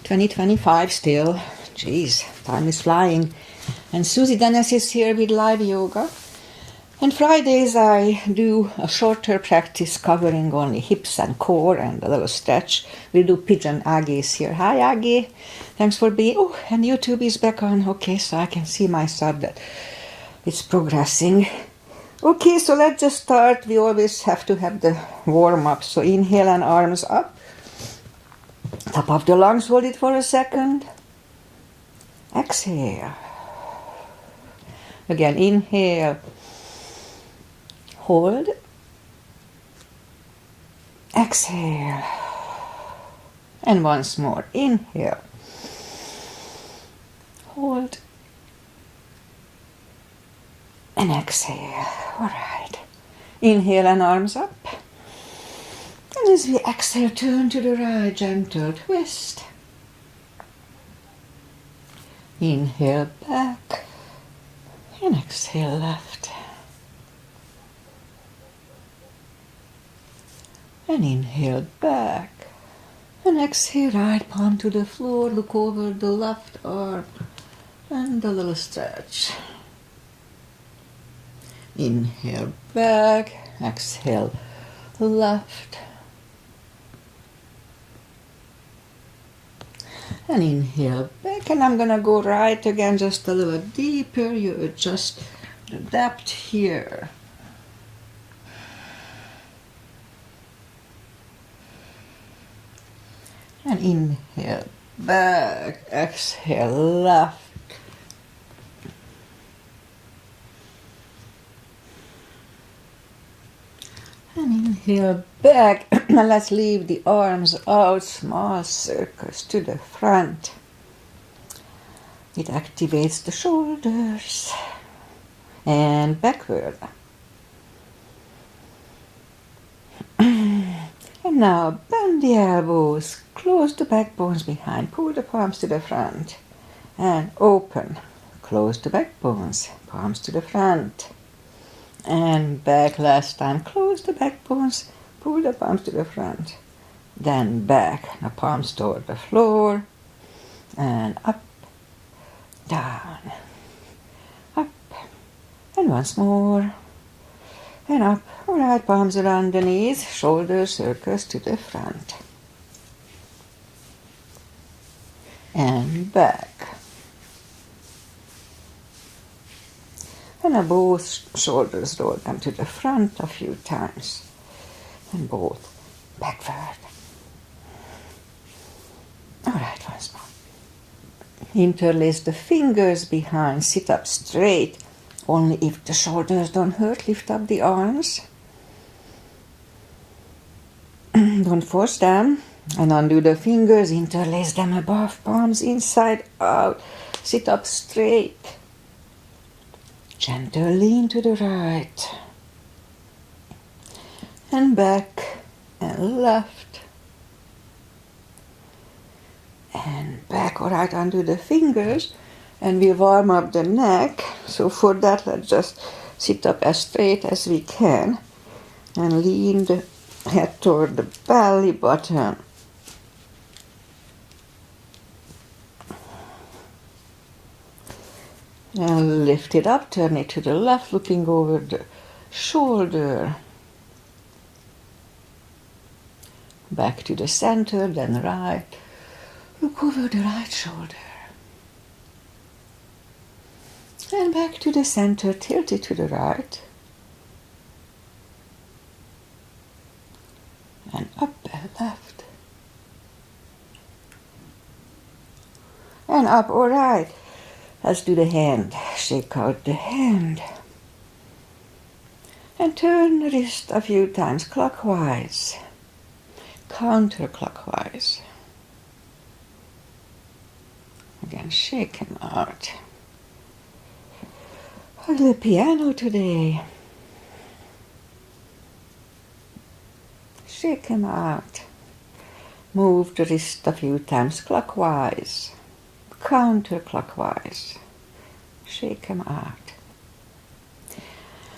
2025 still. Jeez, time is flying. And Susie Dennis is here with live yoga. And Fridays I do a shorter practice covering only hips and core and a little stretch. We do pigeon. Aggie is here. Hi Aggie. Thanks for being. Oh, and YouTube is back on. Okay, so I can see myself that it's progressing. Okay, so let's just start. We always have to have the warm up. So inhale and arms up. Top of the lungs, hold it for a second. Exhale. Again, inhale. Hold. Exhale. And once more. Inhale. Hold. And exhale. All right. Inhale and arms up. And as we exhale, turn to the right, gentle twist. Inhale back. And exhale left. And inhale back. And exhale, right palm to the floor. Look over the left arm. And a little stretch. Inhale back. Exhale left. And inhale back. And I'm going to go right again, just a little deeper. You adjust the depth here. And inhale back, exhale left. And inhale back. Now let's leave the arms out, small circles to the front. It activates the shoulders. And backward. And now bend the elbows, close the backbones behind, pull the palms to the front, and open. Close the backbones, palms to the front, and back last time. Close the backbones, pull the palms to the front, then back. Now palms toward the floor, and up, down, up, and once more. And up. All right, palms around the knees, shoulders, circles to the front. And back. And now both shoulders roll them to the front a few times. And both backward. All right, once more. Interlace the fingers behind, sit up straight. Only if the shoulders don't hurt, lift up the arms. Don't force them. And undo the fingers, interlace them above, palms inside out. Sit up straight. Gentle lean to the right. And back and left. And back. All right, undo the fingers. And we warm up the neck. So for that, let's just sit up as straight as we can. And lean the head toward the belly button. And lift it up, turn it to the left, looking over the shoulder. Back to the center, then right. Look over the right shoulder. And back to the center, tilt it to the right. And up and left. And up, all right. Let's do the hand. Shake out the hand. And turn the wrist a few times clockwise. Counterclockwise. Again, shake him out. Hug the piano today. Shake him out. Move the wrist a few times clockwise, counterclockwise. Shake him out.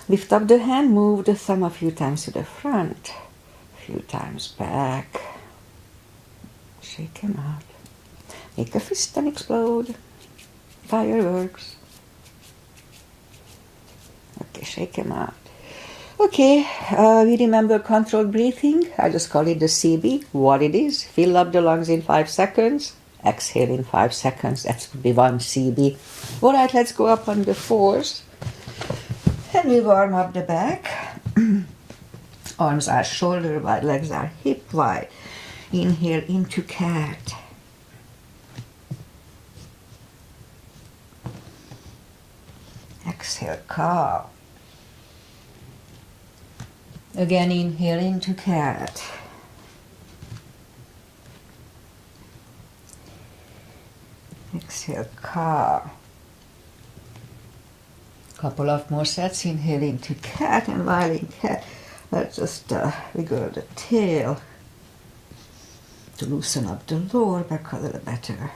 Lift up the hand, move the thumb a few times to the front, a few times back. Shake him out. Make a fist and explode. Fireworks. Okay, shake him out. Okay, we remember controlled breathing. I just call it the CB. What it is, fill up the lungs in 5 seconds. Exhale in 5 seconds. That would be 1 CB. All right, let's go up on the 4s. And we warm up the back. Arms are shoulder wide, legs are hip wide. Inhale into cat. Exhale, cow. Again, inhale into cat. Exhale, cow. Couple of more sets. Inhale into cat, and while in cat, let's just wiggle the tail to loosen up the lower back a little better.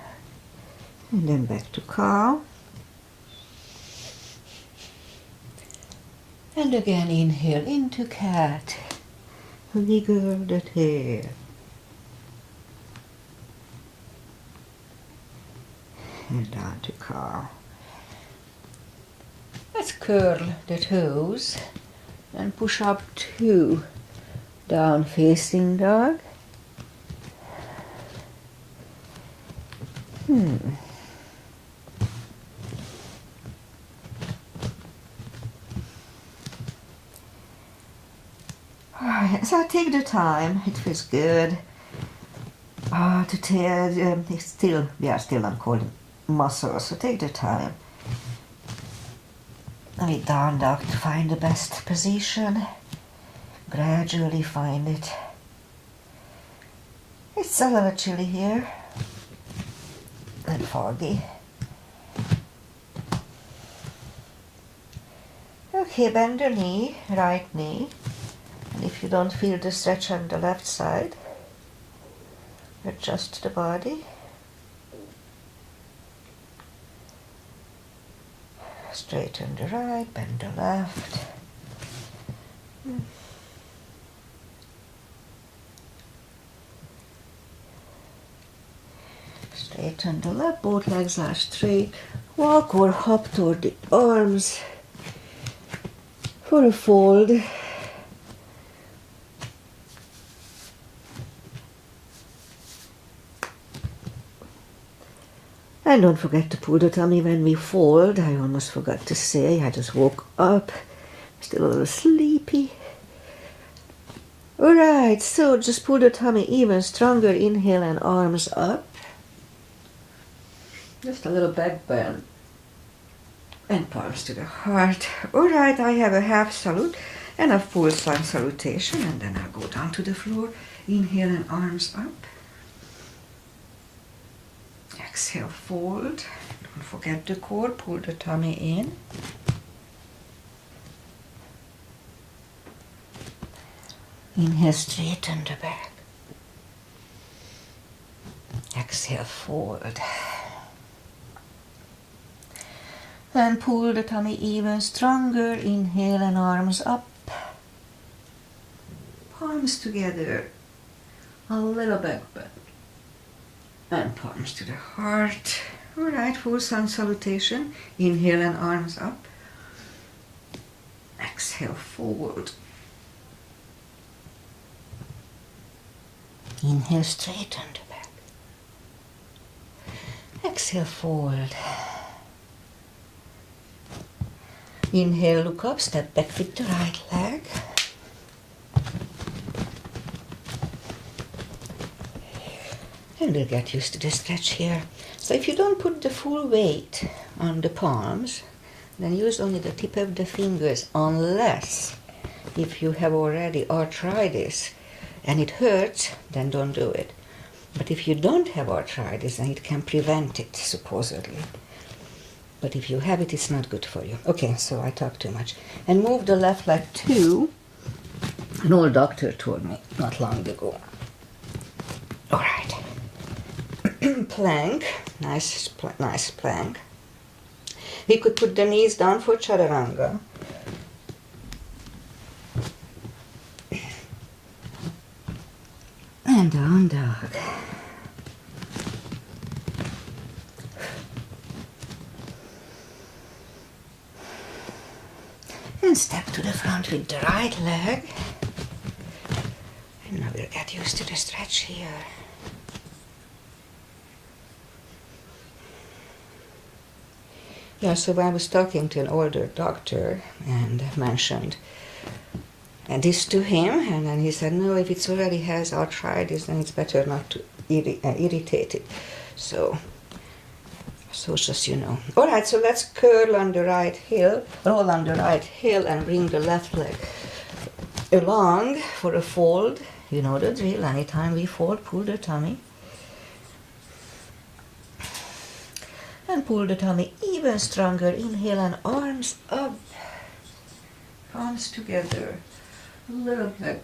And then back to cow. And again, inhale into cat. Wiggle the tail. And down to cow. Let's curl the toes and push up 2. Down facing dog. Alright, so take the time. It feels good. To tell, we are still on cold muscles, so take the time. Lay down dog to find the best position. Gradually find it. It's a little chilly here and foggy. Okay, bend the knee, right knee. And if you don't feel the stretch on the left side, adjust the body. Straighten the right, bend the left. Straighten the left, both legs are straight. Walk or hop toward the arms for a fold. And don't forget to pull the tummy when we fold. I almost forgot to say, I just woke up, still a little sleepy. Alright, so just pull the tummy even stronger. Inhale and arms up. Just a little back bend. And palms to the heart. Alright, I have a half salute and a full sun salutation, and then I'll go down to the floor. Inhale and arms up. Exhale, fold. Don't forget the core, pull the tummy in. Inhale, straighten the back. Exhale, fold. And pull the tummy even stronger. Inhale and arms up. Palms together. A little back bend. And palms to the heart. Alright, full sun salutation. Inhale and arms up. Exhale, fold. Inhale, straighten the back. Exhale, fold. Inhale, look up, step back with the right leg. And we'll get used to the stretch here. So if you don't put the full weight on the palms, then use only the tip of the fingers, unless if you have already arthritis and it hurts, then don't do it. But if you don't have arthritis, then it can prevent it, supposedly. But if you have it, it's not good for you. Okay, so I talk too much. And move the left leg too. An old doctor told me not long ago. All right. Plank, nice plank. We could put the knees down for chaturanga. And down dog. And step to the front with the right leg. And now we'll get used to the stretch here. Yeah, so I was talking to an older doctor and mentioned this to him, and then he said, no, if it already has arthritis, then it's better not to irritate it. So just you know. All right, so let's curl on the right heel, roll on the right heel, and bring the left leg along for a fold. You know the drill. Anytime we fold, pull the tummy. And pull the tummy even stronger. Inhale and arms up. Palms together. A little bit.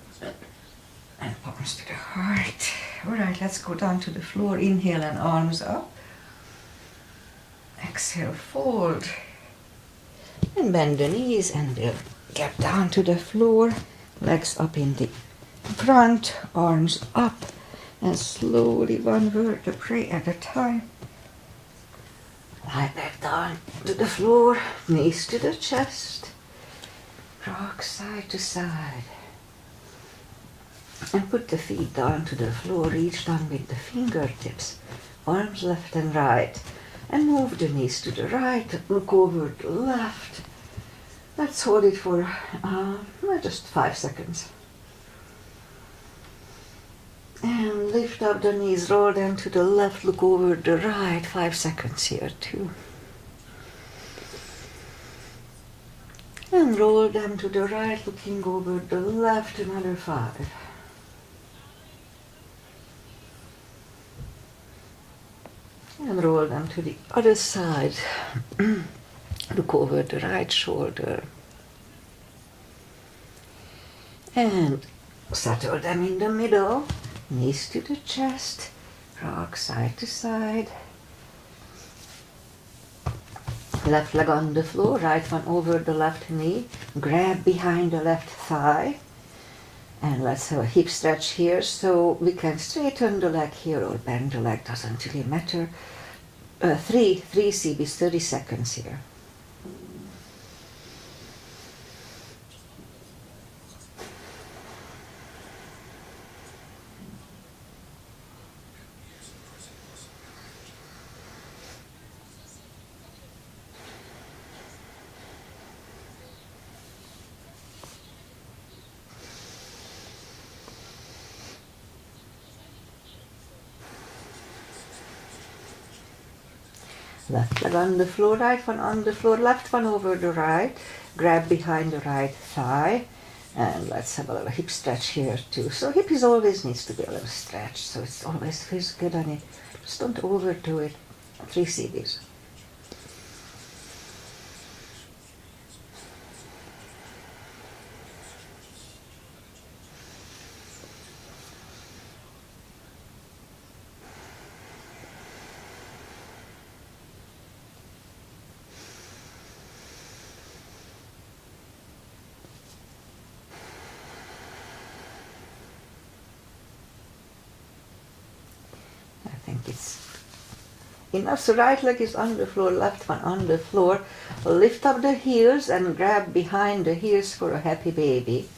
And palms to the heart. All right, let's go down to the floor. Inhale and arms up. Exhale, fold. And bend the knees and we'll get down to the floor. Legs up in the front, arms up. And slowly one vertebrae at a time. Lie back down to the floor, knees to the chest. Rock side to side. And put the feet down to the floor, reach down with the fingertips. Arms left and right. And move the knees to the right, look over the left. Let's hold it for just 5 seconds. And lift up the knees, roll them to the left, look over the right. 5 seconds here too. And roll them to the right, looking over the left, another 5. And roll them to the other side. Look over the right shoulder. And settle them in the middle. Knees to the chest. Rock side to side. Left leg on the floor, right one over the left knee. Grab behind the left thigh. And let's have a hip stretch here, so we can straighten the leg here or bend the leg, doesn't really matter. 3 CBs, 30 seconds here. Left leg on the floor, right one on the floor, left one over the right. Grab behind the right thigh. And let's have a little hip stretch here too. So hip is always needs to be a little stretch, so it always feels good on it. Just don't overdo it. 3 CBs. I think it's enough. So right leg is on the floor, left one on the floor. Lift up the heels and grab behind the heels for a happy baby.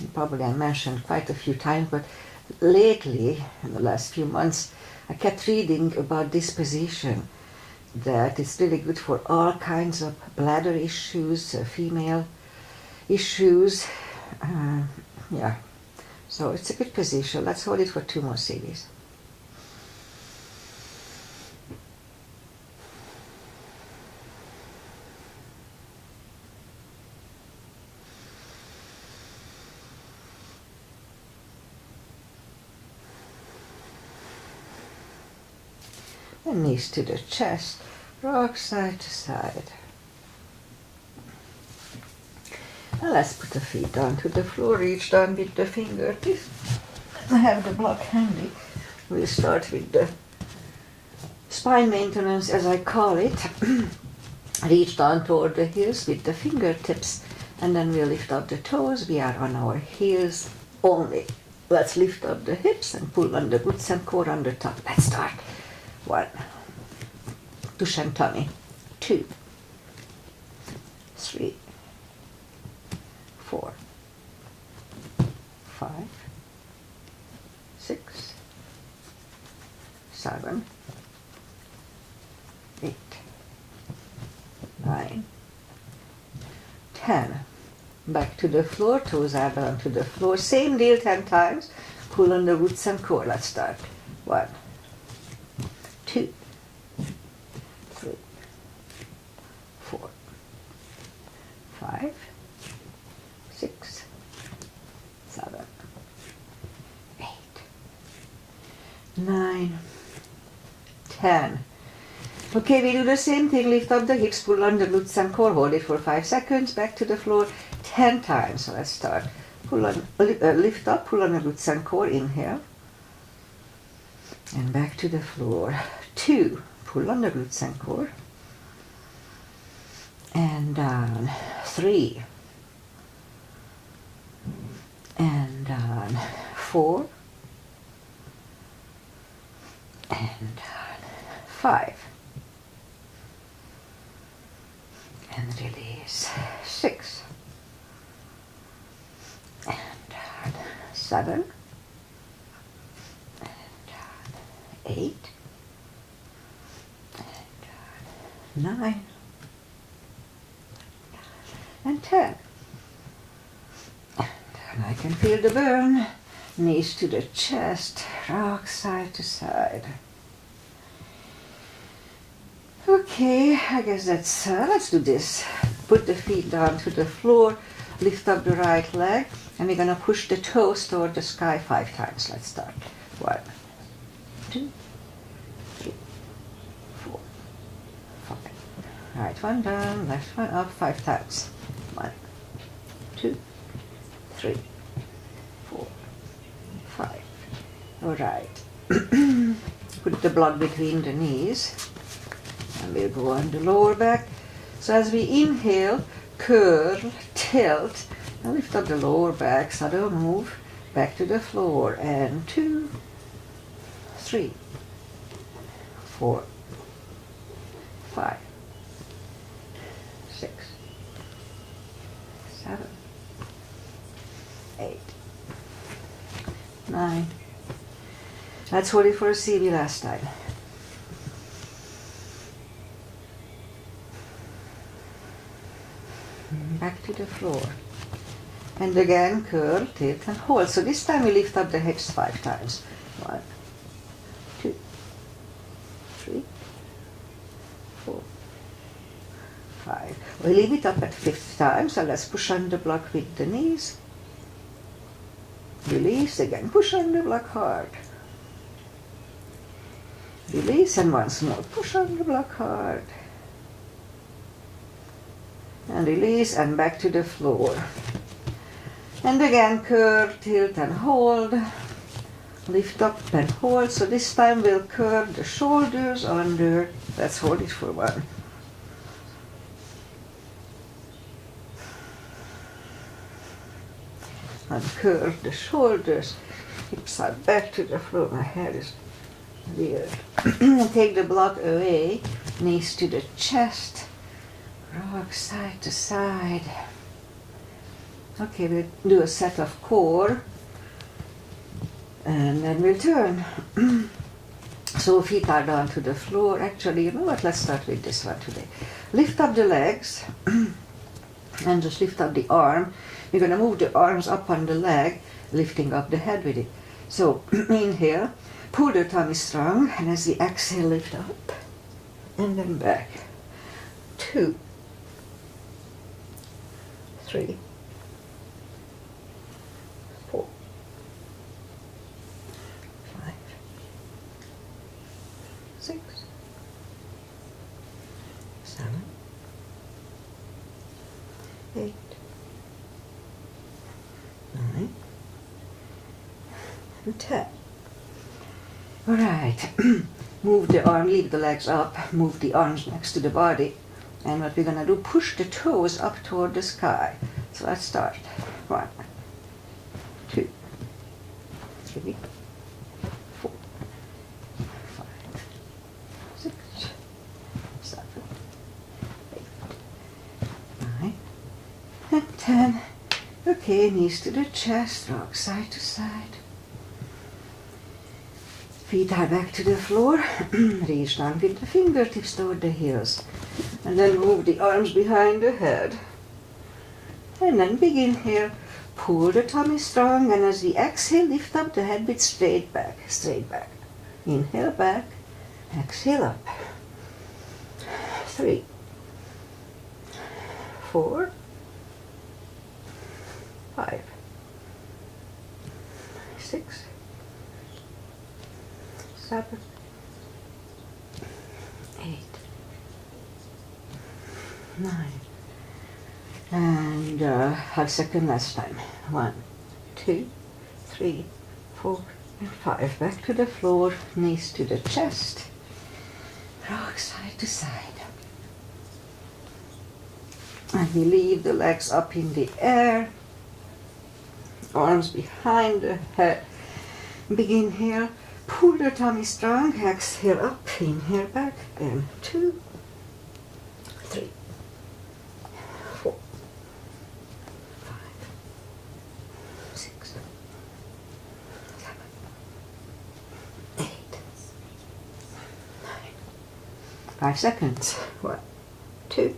And probably I mentioned quite a few times, but lately, in the last few months, I kept reading about this position, that it's really good for all kinds of bladder issues, female issues. Yeah, so it's a good position. Let's hold it for 2 more series. And knees to the chest, rock side to side. Now let's put the feet down to the floor, reach down with the fingertips. I have the block handy. We'll start with the spine maintenance, as I call it. Reach down toward the heels with the fingertips, and then we'll lift up the toes. We are on our heels only. Let's lift up the hips and pull on the glutes and core on the top. Let's start. 1, push and tummy, 2, 3, 7, 8, 9, 10. Back to the floor, toes are down to the floor. Same deal 10 times. Pull on the roots and core. Let's start. 1, 2, 3, 4, 5, 6, 7, 8, 9, 10. Okay, we do the same thing. Lift up the hips, pull on the glutes and core, hold it for 5 seconds, back to the floor 10 times. So let's start. Pull on, lift up, pull on the glutes and core, inhale. And back to the floor. 2, pull on the glutes and core. And down. 3. And down. 4. And down. 5. And release. 6. And down. 7. And down. 8. And down. 9. And 10. And I can feel the burn. Knees to the chest, rock side to side. Okay, I guess that's, let's do this. Put the feet down to the floor, lift up the right leg, and we're going to push the toes toward the sky 5 times. Let's start. 1, 2, 3, 4, 5. Right one down, left one up 5 times. 1, 2, 3, 4, 5. All right. Put the block between the knees. And we'll go on the lower back. So as we inhale, curl, tilt, and lift up the lower back, so don't move. Back to the floor. And 2, 3, 4, 5, 6, 7, 8, 9. Let's hold it for a CV last time. Back to the floor. And again, curl, tilt, and hold. So this time we lift up the hips 5 times. 1, 2, 3, 4, 5. We leave it up at 5th time, so let's push on the block with the knees. Release, again, push on the block hard. Release, and once more, push on the block hard. And release, and back to the floor. And again, curl, tilt, and hold. Lift up and hold. So this time we'll curl the shoulders under. Let's hold it for 1. And curl the shoulders. Hips are back to the floor. My hair is weird. Take the block away. Knees to the chest. Rock side to side. Okay, we'll do a set of core. And then we'll turn. So feet are down to the floor. Actually, you know what? Let's start with this one today. Lift up the legs. And just lift up the arm. You're going to move the arms up on the leg, lifting up the head with it. So inhale, pull the tummy strong, and as we exhale, lift up, and then back. 2, 3, 4, 5, 6, 7, 8, 9, and 10. All right. Move the arm, leave the legs up, move the arms next to the body. And what we're going to do, push the toes up toward the sky. So let's start. 1, 2, 3, 4, 5, 6, 7, 8, 9, and 10. Okay, knees to the chest, rock side to side. Feet are back to the floor. Reach down with the fingertips toward the heels. And then move the arms behind the head. And then begin here. Pull the tummy strong, and as we exhale, lift up the head with straight back, straight back. Inhale back, exhale up. 3, 4, 5, 6, 7, 8, 9. And have second last time. 1, 2, 3, 4, and 5. Back to the floor, knees to the chest. Rock side to side. And we leave the legs up in the air. Arms behind the head. Begin here. Pull the tummy strong. Exhale up. Inhale back. And 2, 3, 4, 5, 6, 7, 8, 9. 5 seconds. 1, 2,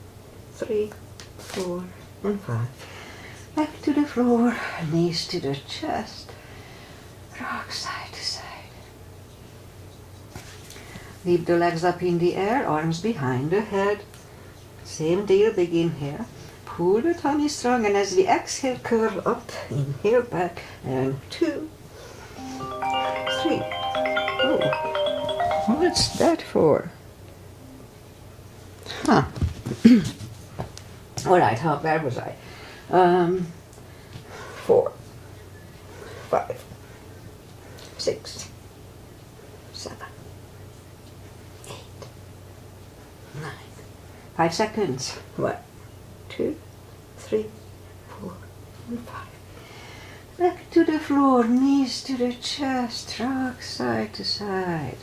3, 4, and 5. Back to the floor, knees to the chest, rock side to side. Leave the legs up in the air, arms behind the head. Same deal, begin here. Pull the tummy strong, and as we exhale, curl up, inhale back, and 2, 3. Oh, what's that for? Huh. All right, where was I? 4, 5, 6, 7, 8, 9. 5 seconds. 1, 2, 3, 4, and 5. Back to the floor, knees to the chest, rock side to side.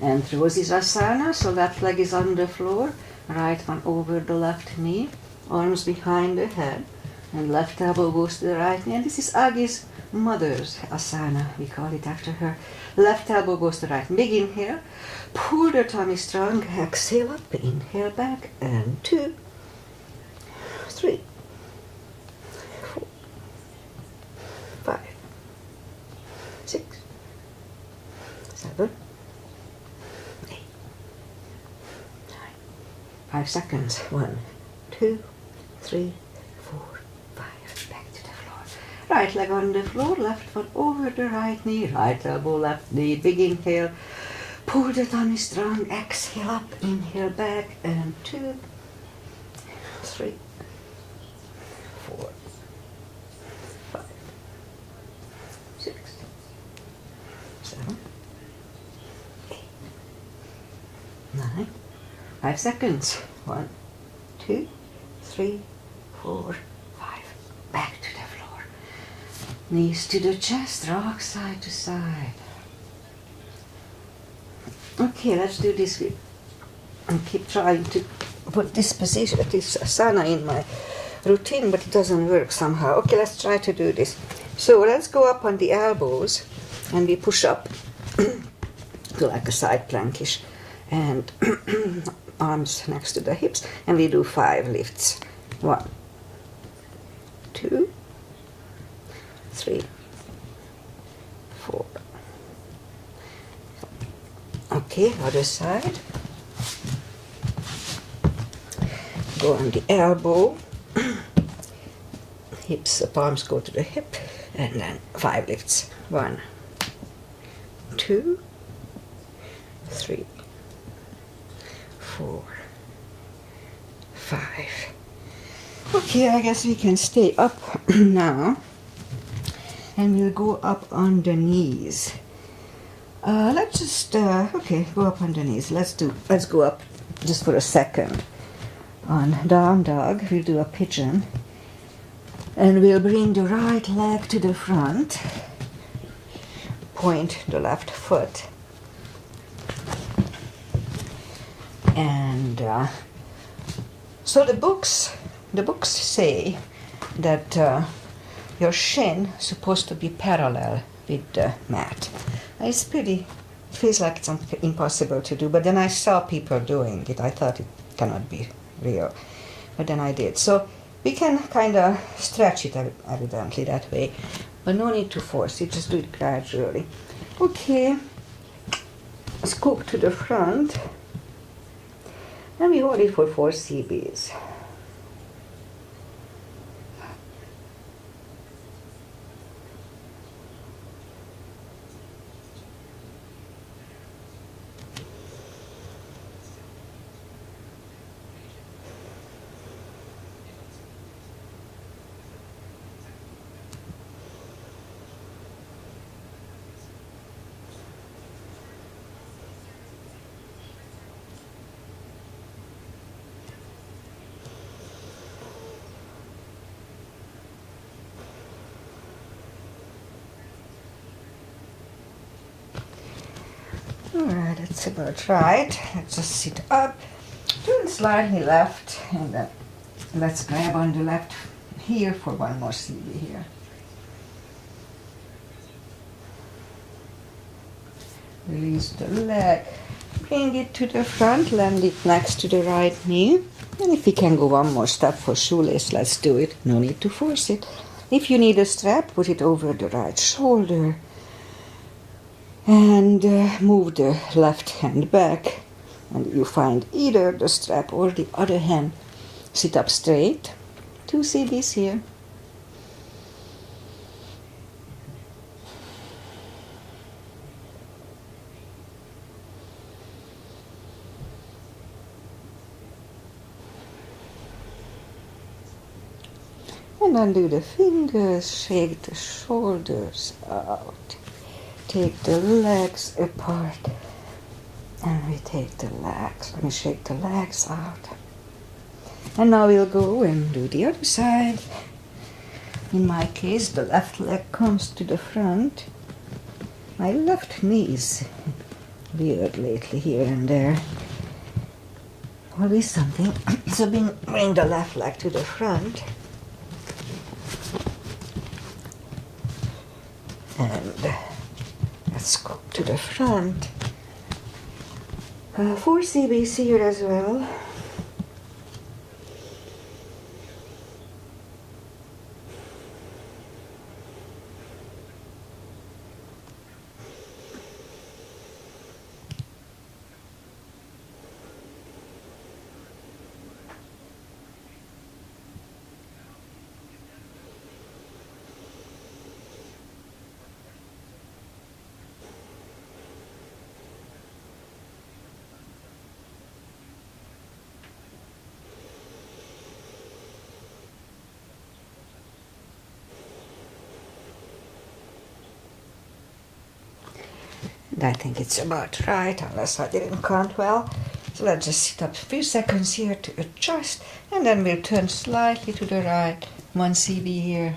And Rosie's Asana, so left leg is on the floor, right one over the left knee, arms behind the head, and left elbow goes to the right knee. And this is Agi's mother's Asana, we call it after her. Left elbow goes to the right. Begin here, pull the tummy strong, exhale up, inhale back, and 2, 3, 4, 5, 6, 7, 5 seconds. 1, 2, 3, 4, 5. Back to the floor. Right leg on the floor, left foot over the right knee, right elbow, left knee. Big inhale. Pull the tummy strong. Exhale up, inhale back, and 2, 3, 4, 5, 6, 7, 8, 9. 5 seconds. 1, 2, 3, 4, 5. Back to the floor. Knees to the chest, rock side to side. Okay, let's do this. I keep trying to put this position, this asana in my routine, but it doesn't work somehow. Okay, let's try to do this. So let's go up on the elbows, and we push up to like a side plankish. And arms next to the hips, and we do 5 lifts. 1, 2, 3, 4. Okay, other side. Go on the elbow. Hips, palms go to the hip, and then 5 lifts. 1, 2, 3, 4, 5. Okay, I guess we can stay up now, and we'll go up on the knees. Let's just okay, go up on the knees. Let's go up just for a second. On down dog, we'll do a pigeon, and we'll bring the right leg to the front. Point the left foot. And so the books say that your shin is supposed to be parallel with the mat. It's pretty, feels like it's impossible to do, but then I saw people doing it. I thought it cannot be real, but then I did. So we can kind of stretch it evidently that way, but no need to force it, just do it gradually. Okay, scoop to the front, and we hold it for 4 CBs. Alright, that's about right. Let's just sit up, turn slightly left, and then let's grab on the left here for one more CB here. Release the leg, bring it to the front, land it next to the right knee. And if we can go one more step for shoelace, let's do it. No need to force it. If you need a strap, put it over the right shoulder. And move the left hand back, and you find either the strap or the other hand. Sit up straight, 2 CBs here. And undo the fingers, shake the shoulders out. Take the legs apart, and we take the legs, let me shake the legs out. And now we'll go and do the other side. In my case, the left leg comes to the front. My left knee is weird lately here and there. Always something. So bring the left leg to the front. And let's go to the front. 4 CBs here as well. And I think it's about right, unless I didn't count well. So let's just sit up a few seconds here to adjust, and then we'll turn slightly to the right, 1 CB here.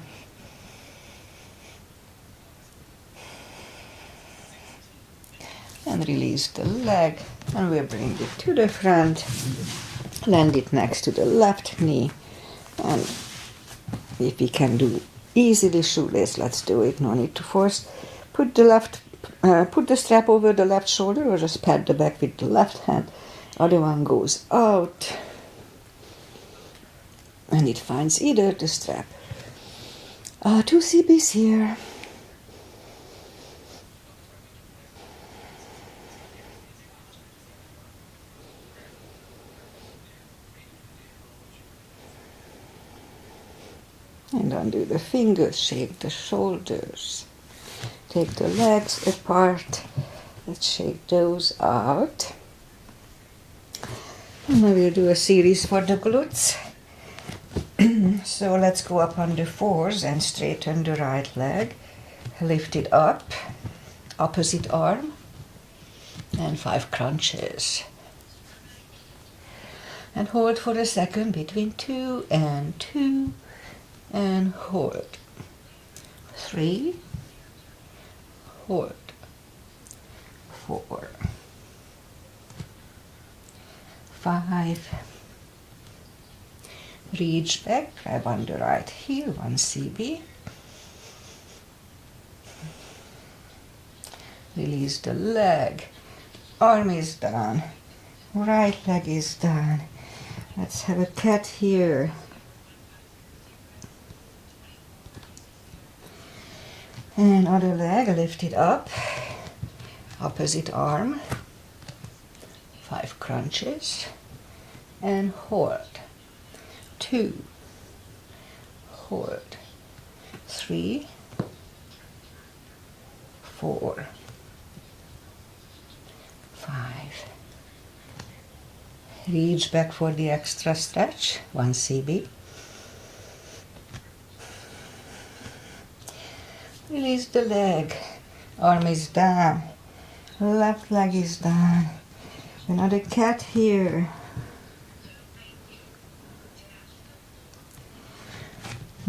And release the leg, and we'll bring it to the front, land it next to the left knee, and if we can do easily shoelace, let's do it, no need to force. Put the strap over the left shoulder, or just pat the back with the left hand. Other one goes out, and it finds either the strap. 2 CBs here. And undo the fingers, shake the shoulders. Take the legs apart. Let's shake those out. And now we'll do a series for the glutes. So let's go up on the 4s and straighten the right leg. Lift it up, opposite arm, and 5 crunches. And hold for a second between 2 and 2, and hold. 3, hold. 4, 5. Reach back, grab on the right heel, 1 CB. Release the leg. Arm is down. Right leg is down. Let's have a cat here. And other leg, lift it up. Opposite arm. 5 crunches. And hold. 2. Hold. 3. 4. 5. Reach back for the extra stretch. 1 CB. Release the leg. Arm is down. Left leg is down. Another cat here.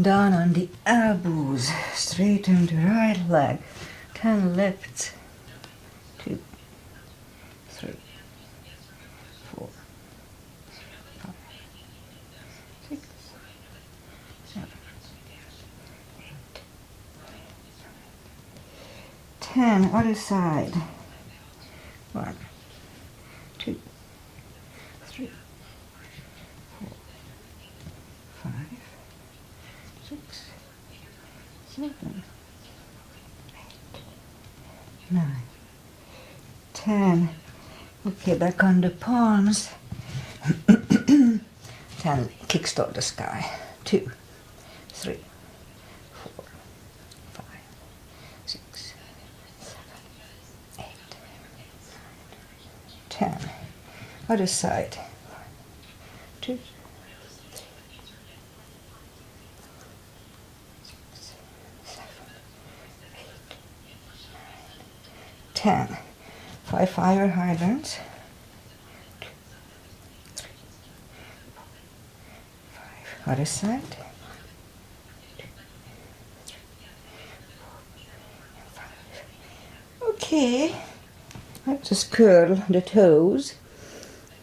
Down on the elbows. Straighten the right leg. 10 lifts. 2, 3, 4, 5, 6, 7, 8, 10. Other side. 1, 2, 3, 4, 5, 6, 7, 8, 9, 10. Okay, back on the palms. 10. Kickstart the sky. 2, 3, 4, 5, 6, 7, 8, 10. Other side. 2, 10. 5 fire hydrants. 2, 3, 4, 5. Other side. 2, 3, 4, 5. Okay. Let's just curl the toes.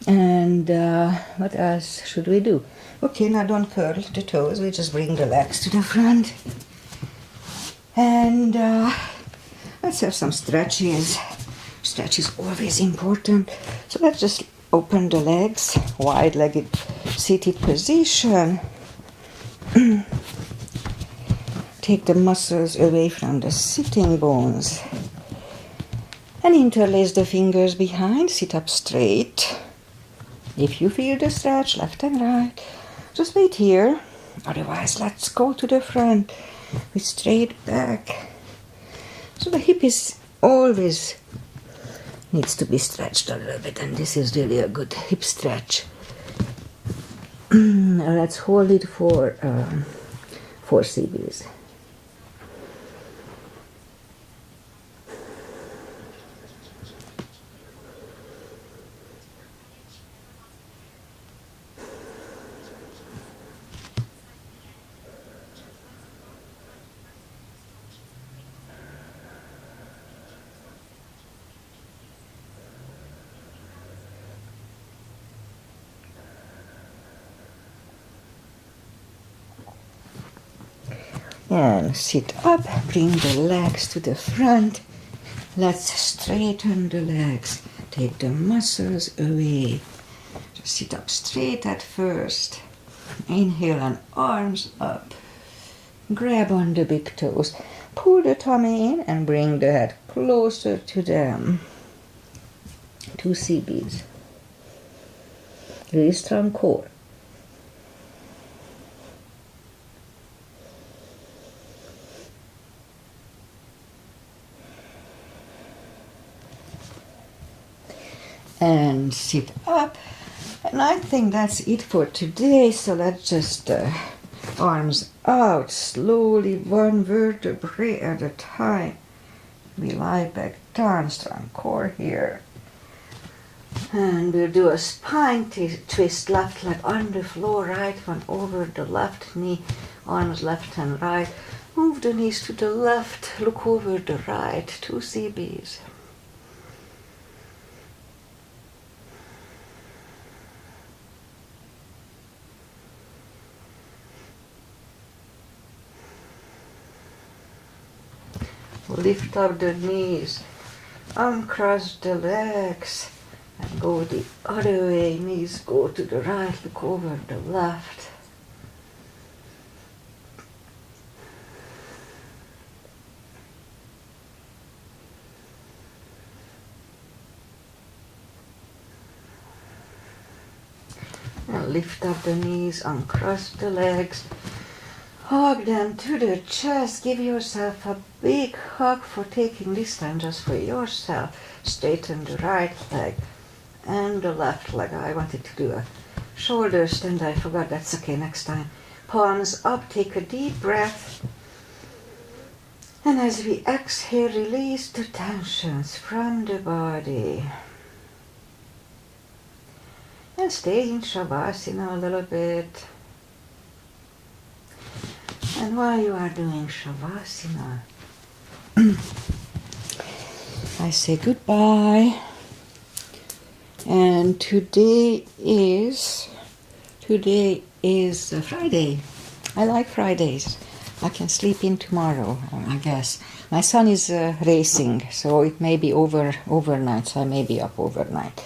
And what else should we do? Okay, now don't curl the toes. We just bring the legs to the front. And let's have some stretches. Stretch is always important. So let's just open the legs, wide-legged seated position. Take the muscles away from the sitting bones. And interlace the fingers behind, sit up straight. If you feel the stretch, left and right, just wait here. Otherwise, let's go to the front with straight back. So the hip is always needs to be stretched a little bit, and this is really a good hip stretch. Let's hold it for 4 CBs. And sit up, bring the legs to the front. Let's straighten the legs. Take the muscles away. Just sit up straight at first. Inhale and arms up. Grab on the big toes. Pull the tummy in and bring the head closer to them. 2 CBs. Really strong core. And sit up. And I think that's it for today. So let's just arms out slowly, 1 vertebrae at a time. We lie back down, strong core here. And we'll do a spine twist, left leg on the floor, right one over the left knee, arms left and right. Move the knees to the left, look over the right, 2 CBs. Lift up the knees, Uncross the legs and go the other way. Knees go to the right, look over the left. And lift up the knees, uncross the legs. Hug them to the chest. Give yourself a big hug for taking this time just for yourself. Straighten the right leg and the left leg. I wanted to do a shoulder stand. I forgot. That's okay next time. Palms up. Take a deep breath. And as we exhale, release the tensions from the body. And stay in Shavasana a little bit. And while you are doing Shavasana, I say goodbye. And today is Friday. I like Fridays. I can sleep in tomorrow, I guess. My son is racing, so it may be overnight, so I may be up overnight.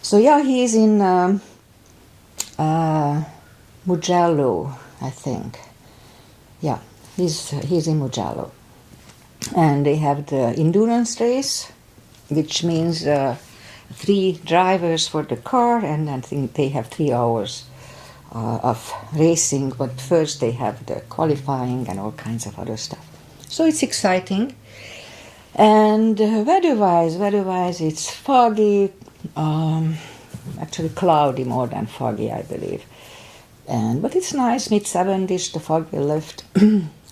So yeah, he's in Mugello, I think. Yeah, he's in Mugello. And they have the endurance race, which means 3 drivers for the car, and I think they have 3 hours of racing, but first they have the qualifying and all kinds of other stuff. So it's exciting. And weather-wise, it's foggy, actually cloudy more than foggy, I believe. But it's nice, mid-70s, the fog will lift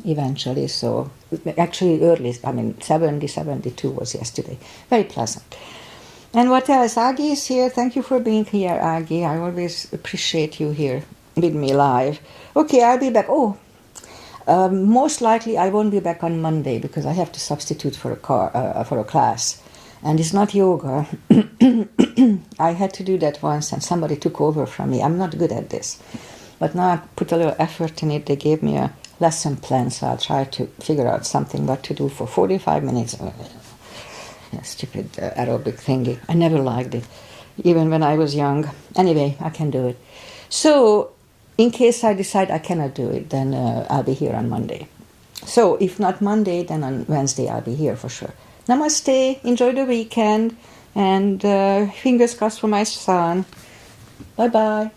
eventually, so actually early, 70, 72 was yesterday. Very pleasant. And what else? Aggie is here. Thank you for being here, Aggie. I always appreciate you here with me live. Okay, I'll be back. Most likely I won't be back on Monday because I have to substitute for a class. And it's not yoga. I had to do that once and somebody took over from me. I'm not good at this. But now I put a little effort in it. They gave me a lesson plan, so I'll try to figure out something what to do for 45 minutes. Stupid aerobic thingy. I never liked it, even when I was young. Anyway, I can do it. So, in case I decide I cannot do it, then I'll be here on Monday. So, if not Monday, then on Wednesday I'll be here for sure. Namaste, enjoy the weekend, and fingers crossed for my son. Bye-bye.